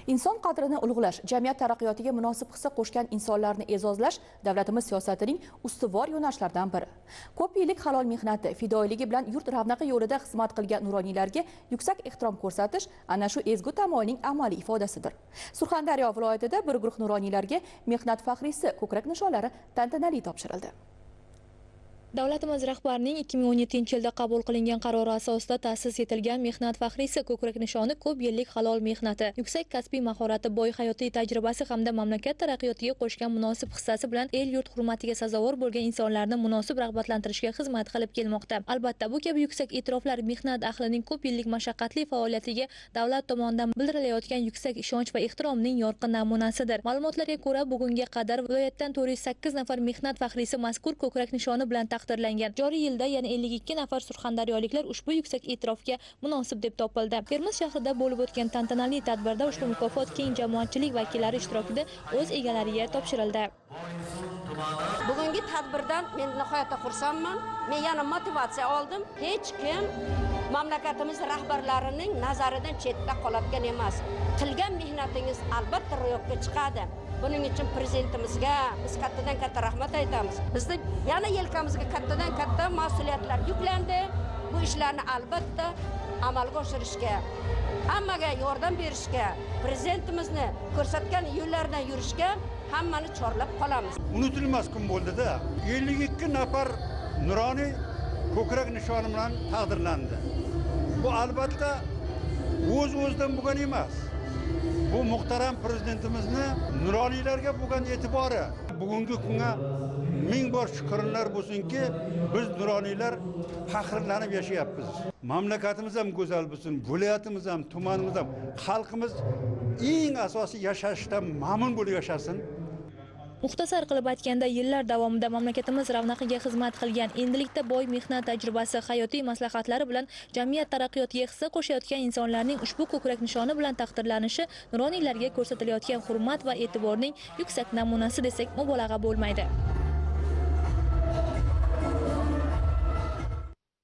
Inson qadrini ulug'lash, jamiyat taraqqiyotiga munosib hissa qo'shgan insonlarni e'zozlash davlatimiz siyosatining ustuvor yo'nalishlaridan biri. Ko'p yillik halol mehnati, fidoyiligi bilan yurt ravnaqi yo'lida xizmat qilgan nuroniylarga yuksak ehtirom ko'rsatish ana shu ezgu tamoyilning amaliy ifodasidir. Surxondaryo viloyatida bir guruh nuroniylarga mehnat faxriysi ko'krak nishonlari tantanali topshirildi. Davlatimiz rahbarining 2017-yilda qabul qilingan qarori asosida ta'sis etilgan mehnat faxriysi ko'krak nishoni ko'p yillik halol mehnati, yuksak kasbiy mahorati, boy hayotiy tajribasi hamda mamlakat taraqqiyotiga qo'shgan munosib hissasi bilan el yurt hurmatiga sazovor bo'lgan insonlarni munosib rag'batlantirishga xizmat qilib kelmoqda. Albatta, bu kabi yuksak e'tiroflar mehnat ahlining ko'p yillik mashaqqatli faoliyatiga davlat tomonidan bildirilayotgan yuksak ishonch va ehtiromning yorqin namunasidir. Ma'lumotlarga ko'ra, bugunga qadar viloyatdan 408 nafar mehnat faxriysi mazkur ko'krak nishoni bilan taqdirlangan. Joriy yilda yana 52 nafar surxondaryoliklar ushbu yuksak e'tirofga munosib deb topildi. Termiz shahrida bo'lib o'tgan tantanali tadbirda ushbu mukofot keng jamoatchilik vakillari ishtirokida o'z egalariga topshirildi. Bugungi tadbirdan men nihoyatda xursandman. Men yana motivatsiya oldim. Hech kim mamlakatimiz rahbarlarining nazaridan chetda qoladigan emas. Qilgan mehnatingiz albatta ro'yobga chiqadi. Buning uchun prezidentimizga biz kattadan katta rahmat aytamiz. Bizning yana yelkamizga kattadan katta mas'uliyatlar yuklandi. Bu ishlarni albatta amalga oshirishga, hammaga yordam berishga, prezidentimizni ko'rsatgan yo'llardan yurishga hammani chorlab qolamiz. Unutilmas kun bo'ldi-da. 52 nafar nuroniy ko'krak nishoni bilan taqdirlandi. Bu albatta o'z-o'zidan bo'lgan emas. Bu muhtaram prezidentimizni nuroniylarga bo'lgan e'tibori. Bugungi kunga ming bor shukrlar bo'lsinki, biz nuroniylar faxrlanib yashayapmiz. Mamlakatimiz ham go'zal bo'lsin, viloyatimiz ham, tumanimiz ham, xalqimiz eng asosiy yashashdan mamnun bo'lib yashasin. Muxtasar qilib aytganda, yillar davomida mamlakatimiz ravnaqiga xizmat qilgan, endilikda boy mehnat tajribasi, hayotiy maslahatlari bilan jamiyat taraqqiyotiga hissa qo'shayotgan insonlarning ushbu ko'krak nishoni bilan taqdirlanishi nuroniylarga ko'rsatilayotgan hurmat va e'tiborning yuksak namunasi desak mubolag'a bo'lmaydi.